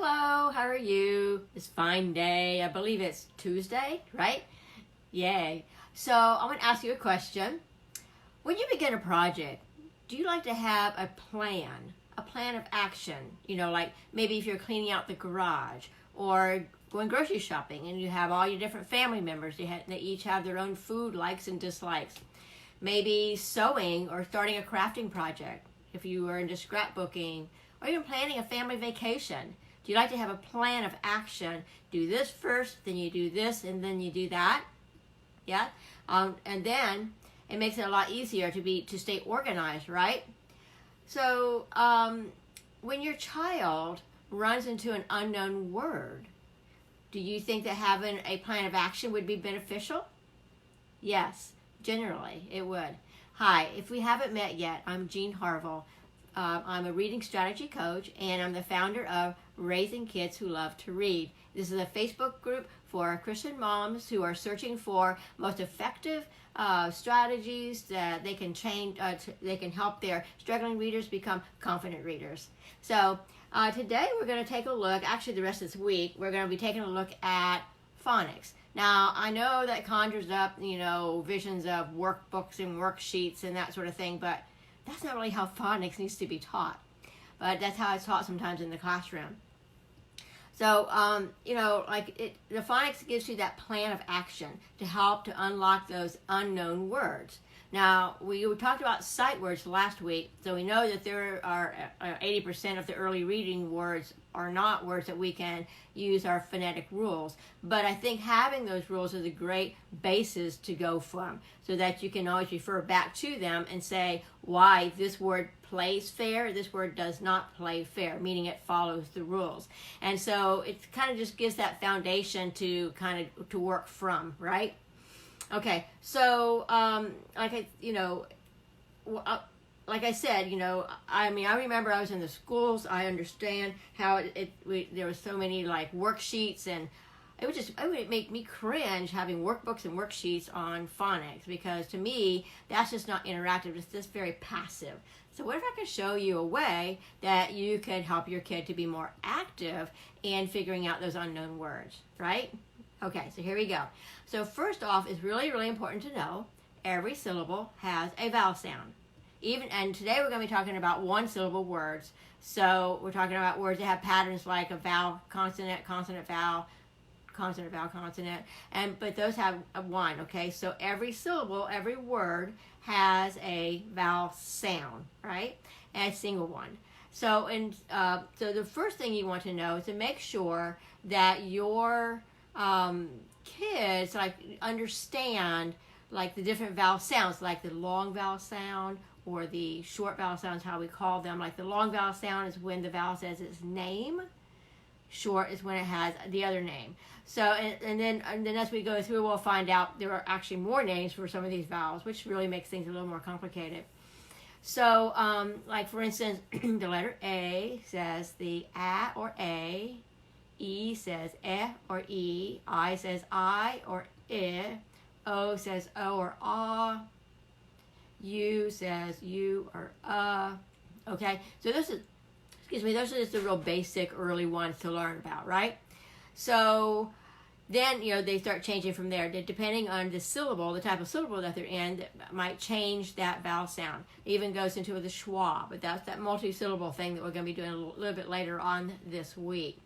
Hello, how are you? This fine day. I believe it's Tuesday, right? Yay. So I'm going to ask you a question. When you begin a project, do you like to have a plan of action? You know, like maybe if you're cleaning out the garage or going grocery shopping and you have all your different family members, they each have their own food likes and dislikes. Maybe sewing or starting a crafting project if you are into scrapbooking, or even planning a family vacation. Do you like to have a plan of action? Do this first, then you do this, and then you do that. Yeah, and then it makes it a lot easier to stay organized, right? So when your child runs into an unknown word, do you think that having a plan of action would be beneficial? Yes, generally it would. Hi, if we haven't met yet, I'm Jean Harville. I'm a reading strategy coach, and I'm the founder of Raising Kids Who Love to Read. This is a Facebook group for Christian moms who are searching for most effective strategies that they can they can help their struggling readers become confident readers. So today we're going to take a look, actually the rest of this week, we're going to be taking a look at phonics. Now, I know that conjures up, visions of workbooks and worksheets and that sort of thing, but that's not really how phonics needs to be taught. But that's how it's taught sometimes in the classroom. So, the phonics gives you that plan of action to help to unlock those unknown words. Now, we talked about sight words last week, so we know that there are 80% of the early reading words are not words that we can use our phonetic rules. But I think having those rules is a great basis to go from, so that you can always refer back to them and say why this word plays fair, this word does not play fair, meaning it follows the rules. And so it kind of just gives that foundation to to work from, right? Okay, so like I said, I remember I was in the schools. I understand how there was so many like worksheets, and it would make me cringe having workbooks and worksheets on phonics, because to me that's just not interactive. It's just very passive. So what if I could show you a way that you could help your kid to be more active in figuring out those unknown words, right? Okay, so here we go. So first off, it's really, really important to know every syllable has a vowel sound. And today we're going to be talking about one syllable words. So we're talking about words that have patterns like a vowel, consonant, consonant, vowel, consonant, vowel, consonant, but those have a one, okay? So every syllable, every word has a vowel sound, right? And a single one. So so the first thing you want to know is to make sure that your kids understand the different vowel sounds, like the long vowel sound or the short vowel sounds, how we call them. Like the long vowel sound is when the vowel says its name. Short is when it has the other name. So and then as we go through, we'll find out there are actually more names for some of these vowels, which really makes things a little more complicated. So like for instance, the letter A says the A or A. E says eh or e. I says I or I. O says o or ah. U says you or Okay, so those are just the real basic early ones to learn about, right? So then they start changing from there. Depending on the syllable, the type of syllable that they're in, that might change that vowel sound. It even goes into the schwa, but that's that multi-syllable thing that we're going to be doing a little bit later on this week.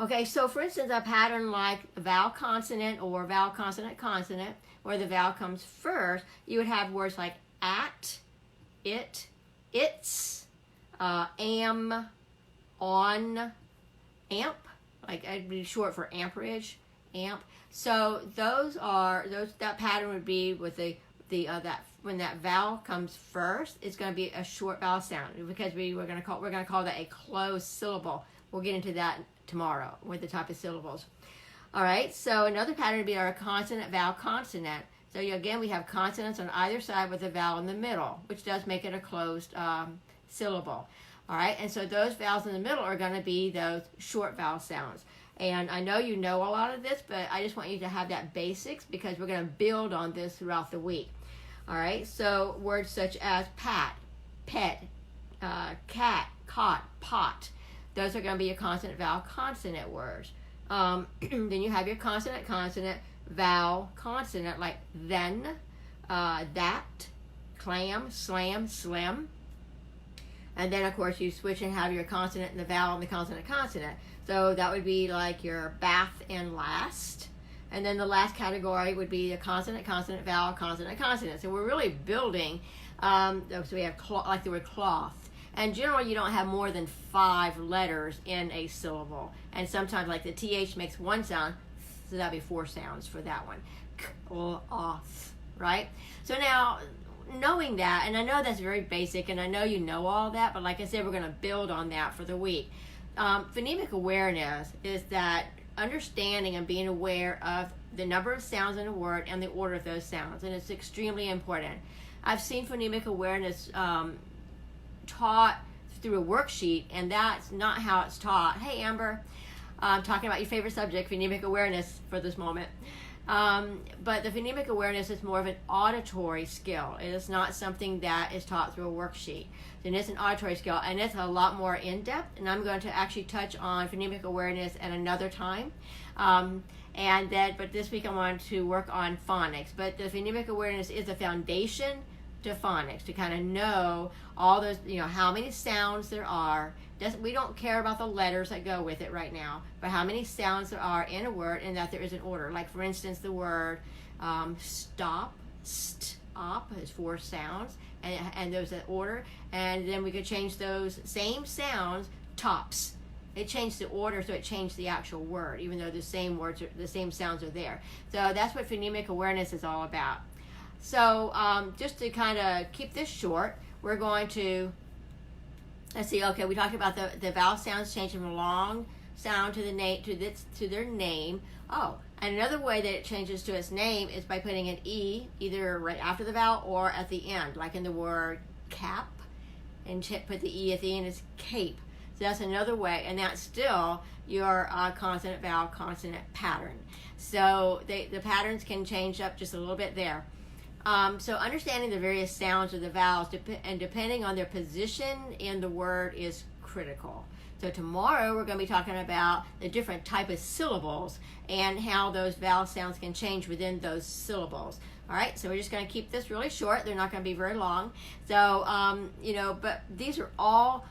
Okay, so for instance, a pattern like a vowel consonant or vowel consonant consonant, where the vowel comes first, you would have words like at, it, its, am, on, amp, like I'd be short for amperage, amp. So that pattern would be with that when that vowel comes first, it's going to be a short vowel sound, because we're going to call that a closed syllable. We'll get into that tomorrow with the type of syllables. All right, so another pattern would be our consonant, vowel, consonant. So again, we have consonants on either side with a vowel in the middle, which does make it a closed syllable. All right, and so those vowels in the middle are going to be those short vowel sounds. And I know you know a lot of this, but I just want you to have that basics, because we're going to build on this throughout the week. All right, so words such as pat, pet, cat, cot, pot. those are going to be your consonant, vowel, consonant words. Then you have your consonant, consonant, vowel, consonant, like then, that, clam, slam, slim. And then, of course, you switch and have your consonant and the vowel and the consonant, consonant. So that would be like your bath and last. And then the last category would be the consonant, consonant, vowel, consonant, consonant. So we're really building, so we have like the word cloth. And generally, you don't have more than 5 letters in a syllable. And sometimes, like the TH makes one sound, so that'd be 4 sounds for that one. Cloth, right? So now, knowing that, and I know that's very basic, and I know you know all that, but like I said, we're going to build on that for the week. Phonemic awareness is that understanding and being aware of the number of sounds in a word and the order of those sounds, and it's extremely important. I've seen phonemic awareness taught through a worksheet, and that's not how it's taught. Hey, Amber, talking about your favorite subject, phonemic awareness, for this moment. But the phonemic awareness is more of an auditory skill. It is not something that is taught through a worksheet. And it's an auditory skill, and it's a lot more in-depth, and I'm going to actually touch on phonemic awareness at another time. But this week I wanted to work on phonics. But the phonemic awareness is a foundation to phonics, to kind of know all those, how many sounds there are. We don't care about the letters that go with it right now, but how many sounds there are in a word, and that there is an order. Like, for instance, the word stop, stop is 4 sounds, and there's an order. And then we could change those same sounds, tops. It changed the order, so it changed the actual word, even though the same words, the same sounds are there. So that's what phonemic awareness is all about. So just to kind of keep this short, we're going to, let's see, okay, we talked about the vowel sounds changing from a long sound to the name, to their name. Oh, and another way that it changes to its name is by putting an E either right after the vowel or at the end, like in the word cap, and put the E at the end as cape. So that's another way, and that's still your consonant, vowel, consonant pattern. So the patterns can change up just a little bit there. So understanding the various sounds of the vowels and depending on their position in the word is critical. So tomorrow we're going to be talking about the different type of syllables and how those vowel sounds can change within those syllables. All right, so we're just going to keep this really short. They're not going to be very long. So, but these are all,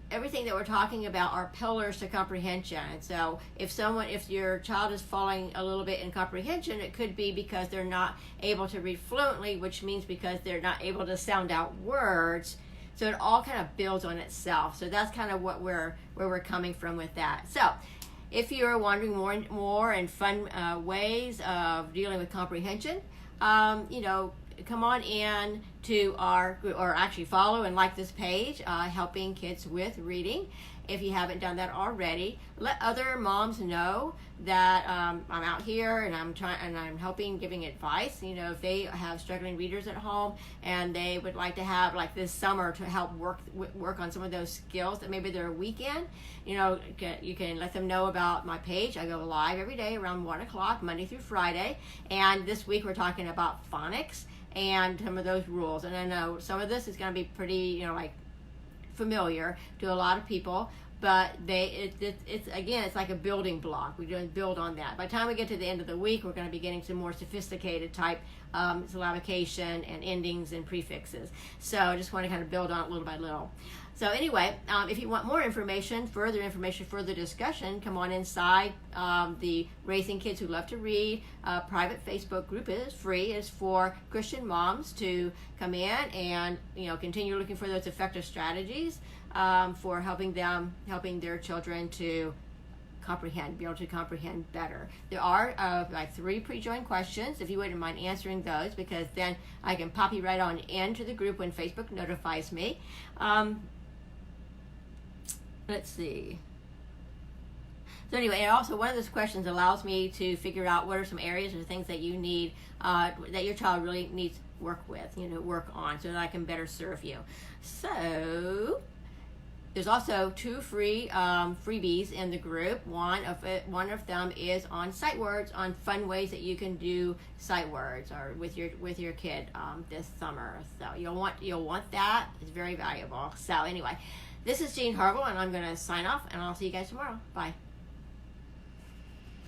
everything that we're talking about are pillars to comprehension. And so if your child is falling a little bit in comprehension, it could be because they're not able to read fluently, which means because they're not able to sound out words. So it all kind of builds on itself. So that's kind of where we're coming from with that. So if you're wondering more and fun ways of dealing with comprehension, come on in to our, or actually follow and like this page, Helping Kids with Reading. If you haven't done that already, let other moms know that I'm out here and I'm helping, giving advice. If they have struggling readers at home and they would like to have, like this summer, to help work on some of those skills that maybe they're weak in, you can let them know about my page. I go live every day around 1 o'clock, Monday through Friday. And this week we're talking about phonics and some of those rules. And I know some of this is going to be pretty, familiar to a lot of people, but it's like a building block. We're going to build on that. By the time we get to the end of the week, we're going to be getting some more sophisticated type syllabication and endings and prefixes. So I just want to kind of build on it little by little. So anyway, if you want more information, further discussion, come on inside the Raising Kids Who Love to Read private Facebook group. It is free. It's for Christian moms to come in and continue looking for those effective strategies for helping their children to be able to comprehend better. There are like 3 pre-joined questions, if you wouldn't mind answering those, because then I can pop you right on into the group when Facebook notifies me. Let's see. So anyway, and also one of those questions allows me to figure out what are some areas or things that you need, that your child really needs work on, so that I can better serve you. So there's also 2 free freebies in the group. One of them is on sight words, on fun ways that you can do sight words or with your kid this summer. So you'll want that. It's very valuable. So anyway, This is Jean Harville, and I'm going to sign off, and I'll see you guys tomorrow. Bye.